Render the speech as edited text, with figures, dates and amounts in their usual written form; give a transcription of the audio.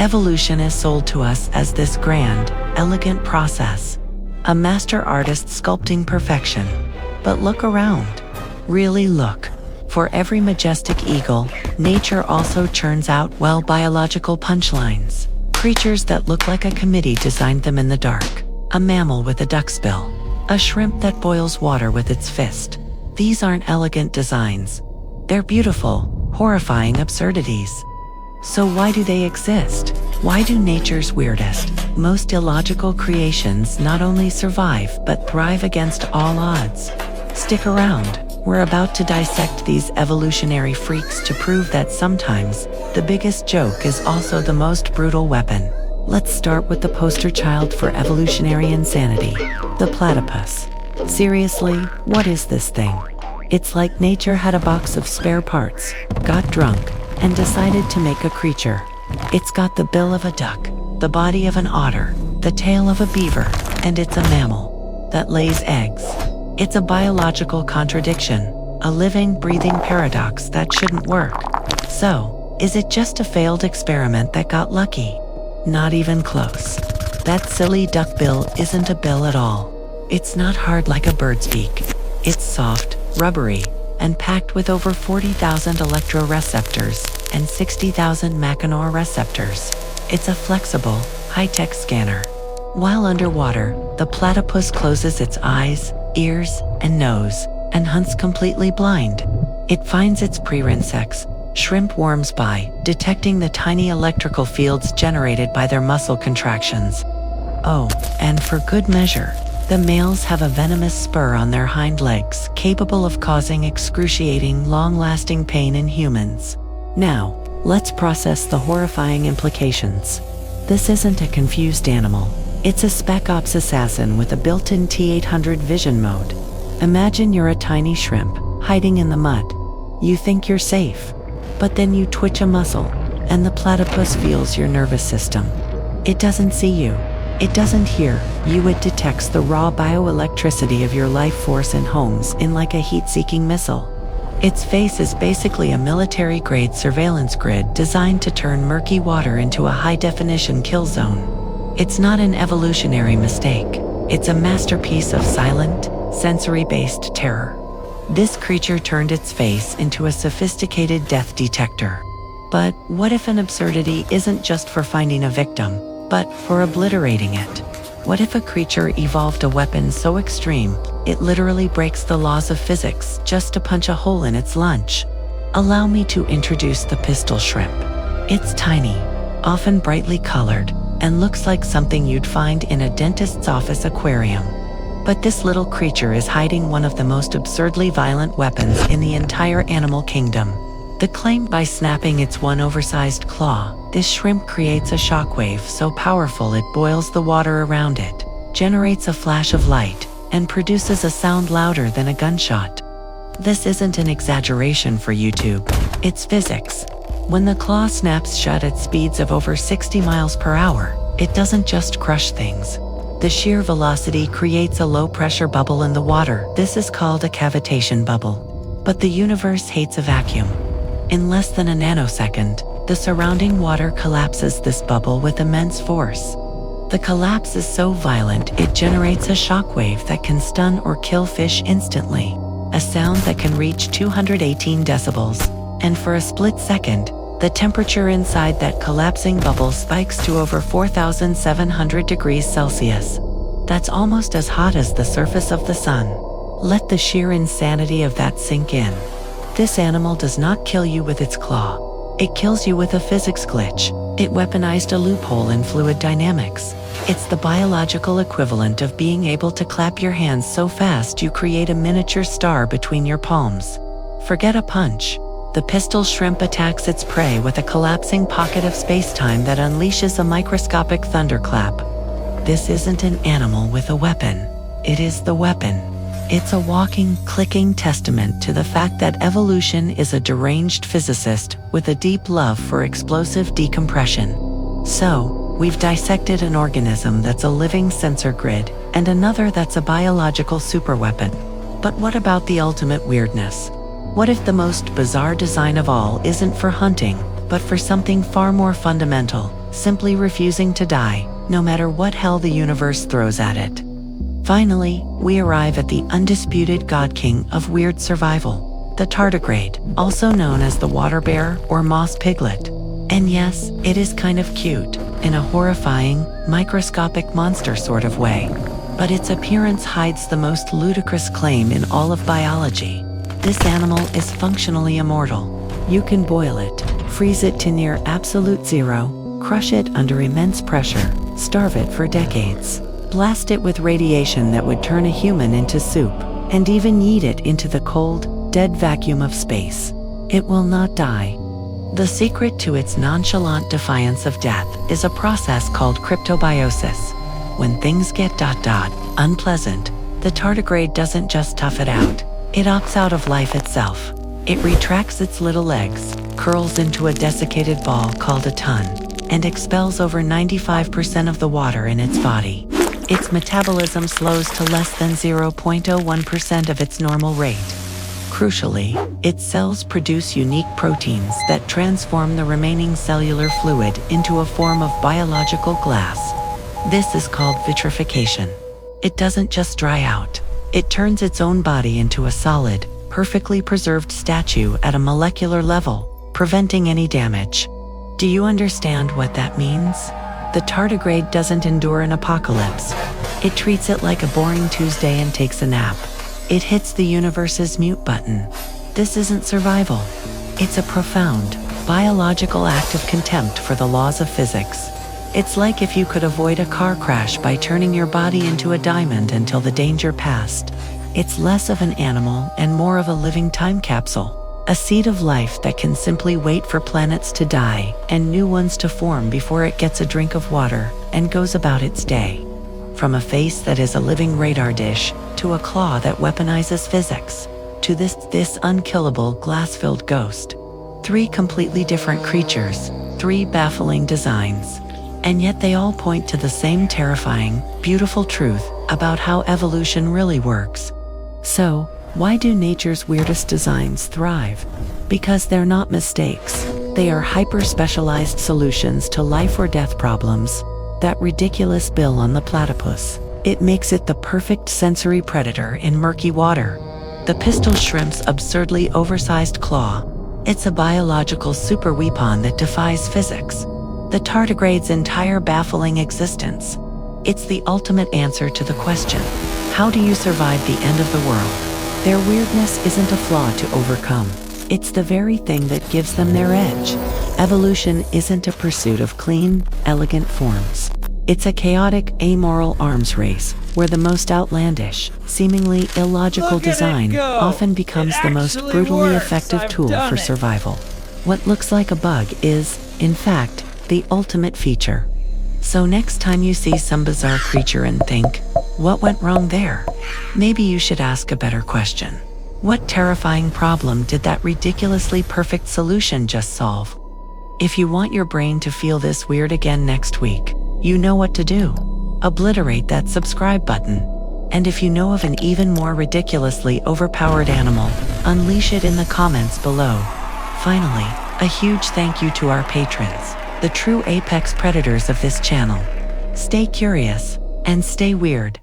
Evolution is sold to us as this grand, elegant process, a master artist sculpting perfection. But look around. Really look. For every majestic eagle, nature also churns out, well, biological punchlines. Creatures that look like a committee designed them in the dark. A mammal with a duck's bill. A shrimp that boils water with its fist. These aren't elegant designs. They're beautiful, horrifying absurdities. So why do they exist? Why do nature's weirdest, most illogical creations not only survive but thrive against all odds? Stick around. We're about to dissect these evolutionary freaks to prove that sometimes the biggest joke is also the most brutal weapon. Let's start with the poster child for evolutionary insanity, the platypus. Seriously, what is this thing? It's like nature had a box of spare parts, got drunk, and decided to make a creature. It's got the bill of a duck, the body of an otter, the tail of a beaver, and it's a mammal that lays eggs. It's a biological contradiction, a living, breathing paradox that shouldn't work. So, is it just a failed experiment that got lucky? Not even close. That silly duck bill isn't a bill at all. It's not hard like a bird's beak. It's soft, rubbery, and packed with over 40,000 electroreceptors and 60,000 mechanoreceptors. It's a flexible, high-tech scanner. While underwater, the platypus closes its eyes, ears, and nose, and hunts completely blind. It finds its prey insects, shrimp worms, by detecting the tiny electrical fields generated by their muscle contractions. Oh, and for good measure, the males have a venomous spur on their hind legs capable of causing excruciating, long-lasting pain in humans. Now, let's process the horrifying implications. This isn't a confused animal. It's a Spec Ops assassin with a built-in T800 vision mode. Imagine you're a tiny shrimp, hiding in the mud. You think you're safe. But then you twitch a muscle, and the platypus feels your nervous system. It doesn't see you. It doesn't hear you. It detects the raw bioelectricity of your life force and homes in like a heat-seeking missile. Its face is basically a military-grade surveillance grid designed to turn murky water into a high-definition kill zone. It's not an evolutionary mistake. It's a masterpiece of silent, sensory-based terror. This creature turned its face into a sophisticated death detector. But what if an absurdity isn't just for finding a victim, but for obliterating it? What if a creature evolved a weapon so extreme, it literally breaks the laws of physics just to punch a hole in its lunch? Allow me to introduce the pistol shrimp. It's tiny, often brightly colored, and looks like something you'd find in a dentist's office aquarium. But this little creature is hiding one of the most absurdly violent weapons in the entire animal kingdom. The claim: by snapping its one oversized claw, this shrimp creates a shockwave so powerful it boils the water around it, generates a flash of light, and produces a sound louder than a gunshot. This isn't an exaggeration for YouTube. It's physics. When the claw snaps shut at speeds of over 60 miles per hour, it doesn't just crush things. The sheer velocity creates a low-pressure bubble in the water. This is called a cavitation bubble. But the universe hates a vacuum. In less than a nanosecond, the surrounding water collapses this bubble with immense force. The collapse is so violent it generates a shockwave that can stun or kill fish instantly, a sound that can reach 218 decibels, and for a split second, the temperature inside that collapsing bubble spikes to over 4,700 degrees Celsius. That's almost as hot as the surface of the sun. Let the sheer insanity of that sink in. This animal does not kill you with its claw. It kills you with a physics glitch. It weaponized a loophole in fluid dynamics. It's the biological equivalent of being able to clap your hands so fast you create a miniature star between your palms. Forget a punch. The pistol shrimp attacks its prey with a collapsing pocket of space-time that unleashes a microscopic thunderclap. This isn't an animal with a weapon. It is the weapon. It's a walking, clicking testament to the fact that evolution is a deranged physicist with a deep love for explosive decompression. So, we've dissected an organism that's a living sensor grid, and another that's a biological superweapon. But what about the ultimate weirdness? What if the most bizarre design of all isn't for hunting, but for something far more fundamental? simply refusing to die, no matter what hell the universe throws at it. Finally, we arrive at the undisputed god king of weird survival, the tardigrade, also known as the water bear or moss piglet. And yes, it is kind of cute, in a horrifying, microscopic monster sort of way. But its appearance hides the most ludicrous claim in all of biology. This animal is functionally immortal. You can boil it, freeze it to near absolute zero, crush it under immense pressure, starve it for decades, blast it with radiation that would turn a human into soup, and even yeet it into the cold, dead vacuum of space. It will not die. The secret to its nonchalant defiance of death is a process called cryptobiosis. When things get unpleasant, the tardigrade doesn't just tough it out. It opts out of life itself. It retracts its little legs, curls into a desiccated ball called a ton, and expels over 95% of the water in its body. Its metabolism slows to less than 0.01% of its normal rate. Crucially, its cells produce unique proteins that transform the remaining cellular fluid into a form of biological glass. This is called vitrification. It doesn't just dry out. It turns its own body into a solid, perfectly preserved statue at a molecular level, preventing any damage. Do you understand what that means? The tardigrade doesn't endure an apocalypse. It treats it like a boring Tuesday and takes a nap. It hits the universe's mute button. This isn't survival. It's a profound, biological act of contempt for the laws of physics. It's like if you could avoid a car crash by turning your body into a diamond until the danger passed. It's less of an animal and more of a living time capsule, a seed of life that can simply wait for planets to die and new ones to form before it gets a drink of water and goes about its day. From a face that is a living radar dish, to a claw that weaponizes physics, to this unkillable glass-filled ghost. 3 completely different creatures, 3 baffling designs. And yet they all point to the same terrifying, beautiful truth about how evolution really works. So, why do nature's weirdest designs thrive? Because they're not mistakes. They are hyper-specialized solutions to life or death problems. That ridiculous bill on the platypus. It makes it the perfect sensory predator in murky water. The pistol shrimp's absurdly oversized claw. It's a biological super weapon that defies physics. The tardigrade's entire baffling existence. It's the ultimate answer to the question, how do you survive the end of the world? Their weirdness isn't a flaw to overcome. It's the very thing that gives them their edge. Evolution isn't a pursuit of clean, elegant forms. It's a chaotic, amoral arms race, where the most outlandish, seemingly illogical design often becomes the most brutally effective tool for survival. What looks like a bug is, in fact, the ultimate feature. So next time you see some bizarre creature and think, what went wrong there? Maybe you should ask a better question. What terrifying problem did that ridiculously perfect solution just solve? If you want your brain to feel this weird again next week, you know what to do. Obliterate that subscribe button. And if you know of an even more ridiculously overpowered animal, unleash it in the comments below. Finally, a huge thank you to our patrons, the true apex predators of this channel. Stay curious, and stay weird.